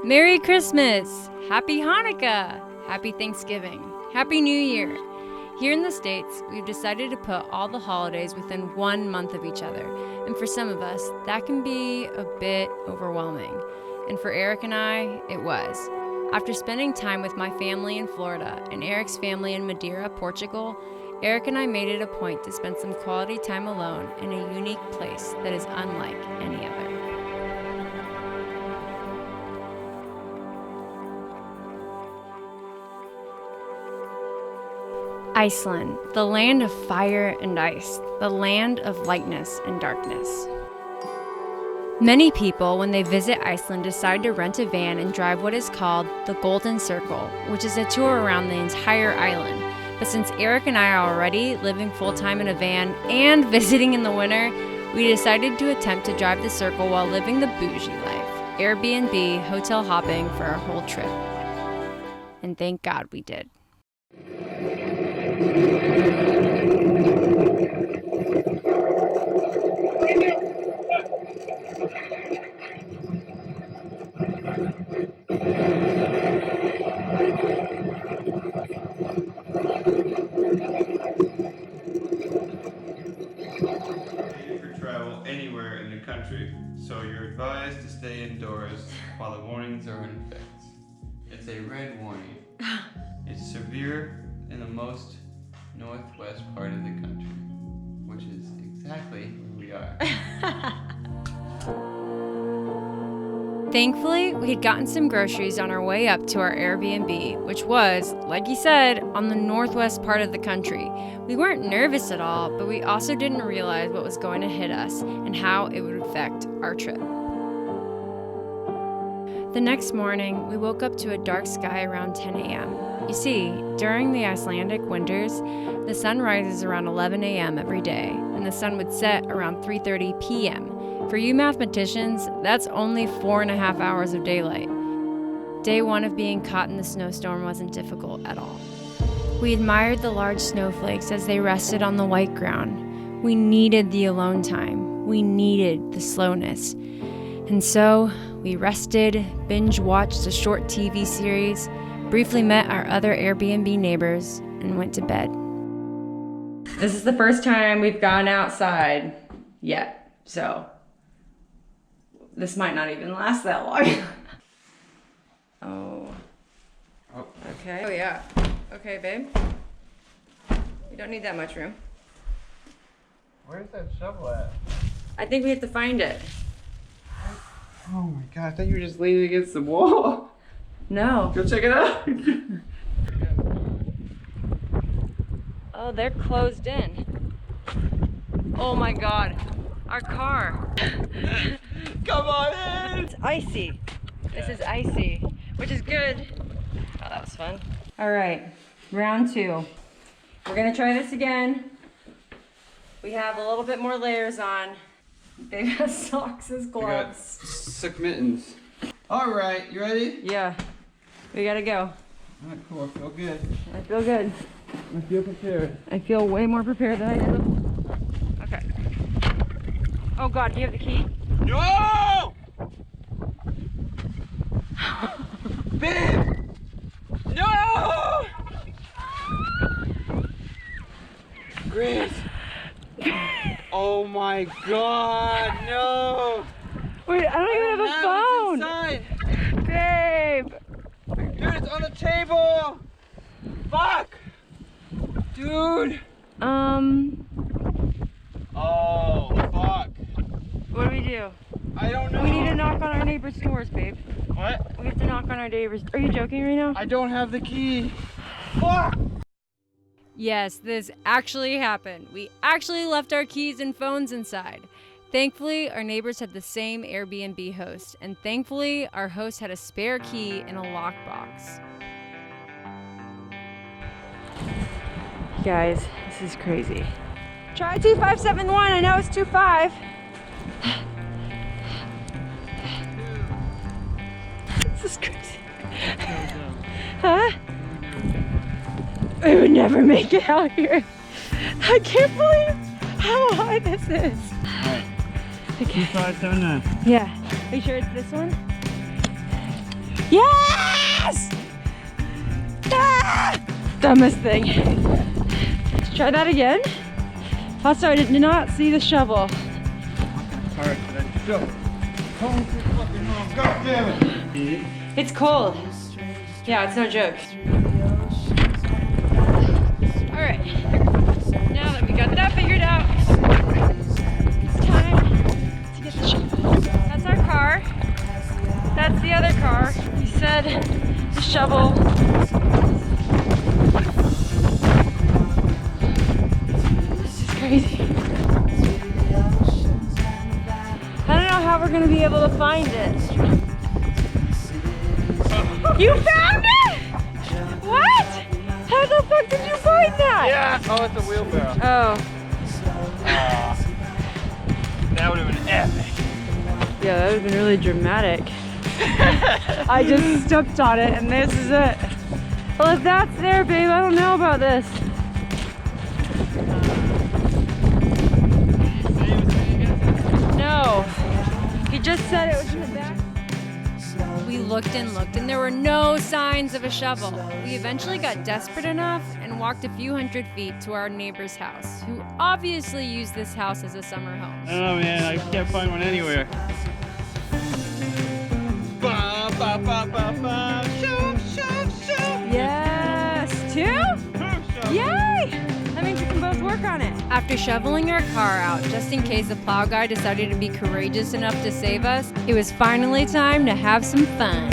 Merry Christmas! Happy Hanukkah! Happy Thanksgiving! Happy New Year! Here in the States, we've decided to put all the holidays within 1 month of each other. And for some of us, that can be a bit overwhelming. And for Eric and I, it was. After spending time with my family in Florida and Eric's family in Madeira, Portugal, Eric and I made it a point to spend some quality time alone in a unique place that is unlike any other. Iceland, the land of fire and ice, the land of lightness and darkness. Many people, when they visit Iceland, decide to rent a van and drive what is called the Golden Circle, which is a tour around the entire island. But since Eric and I are already living full-time in a van and visiting in the winter, we decided to attempt to drive the circle while living the bougie life, Airbnb, hotel hopping for our whole trip. And thank God we did. For travel anywhere in the country, so you're advised to stay indoors while the warnings are in effect. It's a red warning. It's severe in the most northwest part of the country, which is exactly where we are. Thankfully, we had gotten some groceries on our way up to our Airbnb, which was, like he said, on the northwest part of the country. We weren't nervous at all, but we also didn't realize what was going to hit us and how it would affect our trip. The next morning, we woke up to a dark sky around 10 a.m. You see, during the Icelandic winters, the sun rises around 11 a.m. every day, and the sun would set around 3:30 p.m. For you mathematicians, that's only 4.5 hours of daylight. Day one of being caught in the snowstorm wasn't difficult at all. We admired the large snowflakes as they rested on the white ground. We needed the alone time. We needed the slowness. And so, we rested, binge-watched a short TV series, briefly met our other Airbnb neighbors, and went to bed. This is the first time we've gone outside yet, so this might not even last that long. Oh. Okay. Oh yeah. Okay, babe. You don't need that much room. Where's that shovel at? I think we have to find it. Oh my god, I thought you were just leaning against the wall. No. Go check it out. Oh, they're closed in. Oh my god. Our car. Come on in! It's icy. This is icy, which is good. Oh, that was fun. All right, round two. We're gonna try this again. We have a little bit more layers on. Babe has socks as gloves. Sick mittens. All right, you ready? Yeah, we gotta go. All right, cool. I feel good. I feel good. I feel prepared. I feel way more prepared than I did before. Okay. Oh God, do you have the key? No! Babe! No! Grace! Oh my god, no! Wait, I don't even have a phone! Babe! Dude, it's on the table! Fuck! Dude! Oh, fuck. What do we do? I don't know. We need to knock on our neighbor's doors, babe. What? We have to knock on our neighbor's. Are you joking right now? I don't have the key. Fuck! Yes, this actually happened. We actually left our keys and phones inside. Thankfully, our neighbors had the same Airbnb host, and thankfully, our host had a spare key in a lockbox. Guys, this is crazy. Try 2571. I know it's 25. This is crazy. Huh? I would never make it out here. I can't believe how high this is. Alright. Okay. 2579. Yeah. Are you sure it's this one? Yes! Ah! Dumbest thing. Let's try that again. Also, I did not see the shovel. Alright, let's go. Home to fucking home. God damn it. It's cold. Yeah, it's no joke. Alright, now that we got that figured out, it's time to get the shovel. That's our car. That's the other car. He said the shovel. This is crazy. I don't know how we're gonna be able to find it. You found it? What? How the fuck did you find that? Yeah! Oh, it's a wheelbarrow. Oh. That would have been epic. Yeah, that would have been really dramatic. I just stepped on it and this is it. Well, if that's there, babe, I don't know about this. No. He just said it was in the back. We looked and there were no signs of a shovel. We eventually got desperate enough and walked a few hundred feet to our neighbor's house, who obviously used this house as a summer home. I don't know, man. I can't find one anywhere. Ba, ba, ba, ba, ba. Shove, shove, shove. Yes! Two? Yay! That means we can both work on it. After shoveling our car out, just in case the plow guy decided to be courageous enough to save us, it was finally time to have some fun.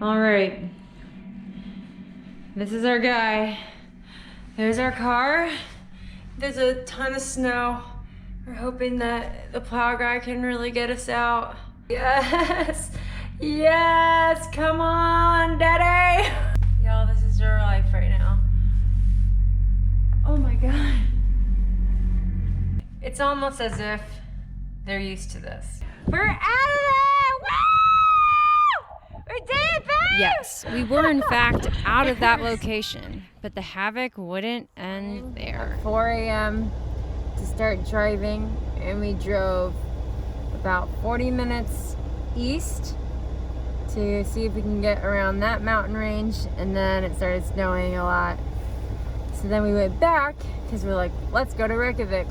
All right, this is our guy. There's our car. There's a ton of snow. We're hoping that the plow guy can really get us out. Yes, yes, come on, daddy. Y'all, this is our life right now. Oh my God. It's almost as if they're used to this. We're out of there, woo! We did it, babe! Yes, we were in fact out of that location, but the havoc wouldn't end there. 4 a.m. to start driving, and we drove about 40 minutes east to see if we can get around that mountain range, and then it started snowing a lot. So then we went back because we're like, let's go to Reykjavik.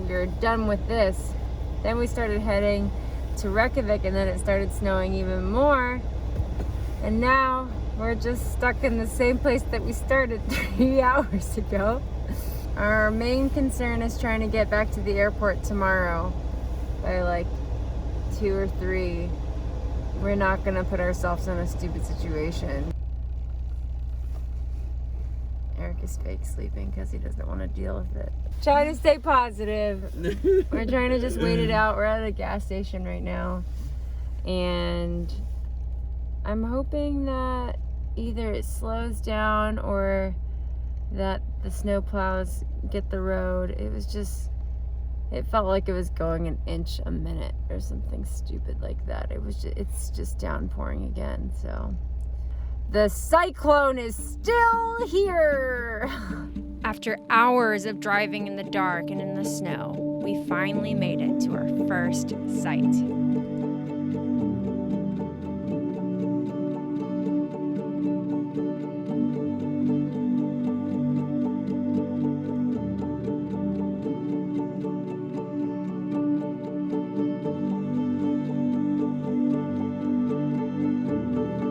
We're done with this. Then we started heading to Reykjavik, and then it started snowing even more. And now we're just stuck in the same place that we started 3 hours ago. Our main concern is trying to get back to the airport tomorrow by like 2 or 3. We're not gonna put ourselves in a stupid situation. Eric is fake sleeping because he doesn't want to deal with it. Trying to stay positive. We're trying to just wait it out. We're at a gas station right now, and I'm hoping that either it slows down or that the snow plows get the road. It felt like it was going an inch a minute or something stupid like that. It's just downpouring again, so. The cyclone is still here! After hours of driving in the dark and in the snow, we finally made it to our first site.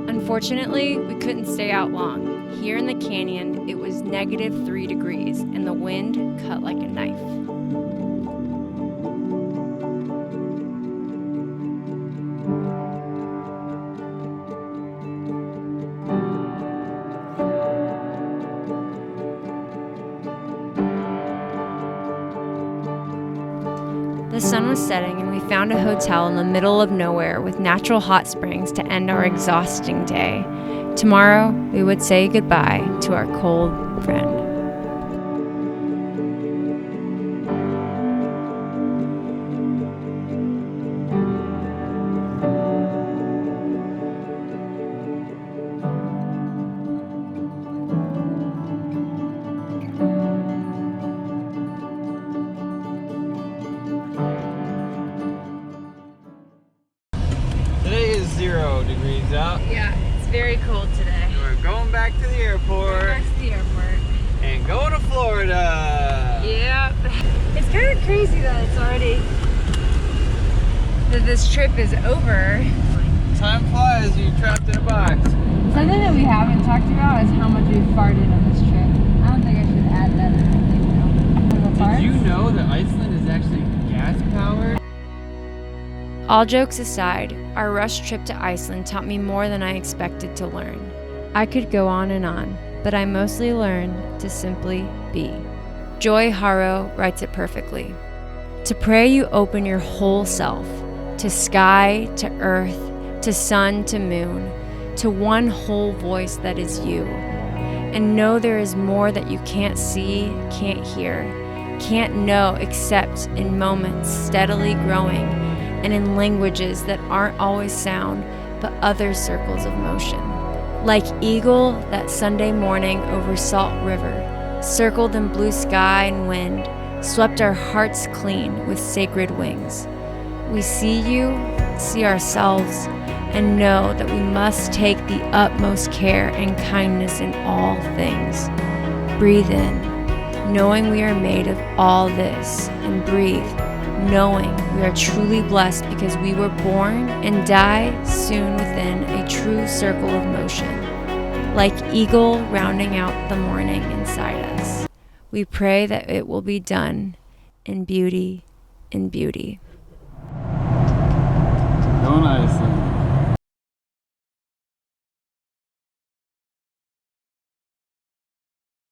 Unfortunately, we couldn't stay out long. Here in the canyon, it was -3 degrees and the wind cut like a knife. The sun was setting and we found a hotel in the middle of nowhere with natural hot springs to end our exhausting day. Tomorrow, we would say goodbye to our cold friend. Today is 0 degrees out. Yeah, it's very cold today. We're going back to the airport. Back to the airport. And going to Florida. Yep. It's kind of crazy that it's already, that this trip is over. Time flies, you're trapped in a box. Something that we haven't talked about is how much we've farted on this trip. I don't think I should add that in anything now. Did you know that Iceland is actually gas powered? All jokes aside, our rush trip to Iceland taught me more than I expected to learn. I could go on, but I mostly learned to simply be. Joy Haro writes it perfectly. To pray, you open your whole self, to sky, to earth, to sun, to moon, to one whole voice that is you. And know there is more that you can't see, can't hear, can't know except in moments steadily growing and in languages that aren't always sound, but other circles of motion. Like eagle that Sunday morning over Salt River, circled in blue sky and wind, swept our hearts clean with sacred wings. We see you, see ourselves, and know that we must take the utmost care and kindness in all things. Breathe in, knowing we are made of all this, and breathe, knowing we are truly blessed because we were born and die soon within a true circle of motion. Like eagle rounding out the morning inside us, we pray that it will be done in beauty, in beauty.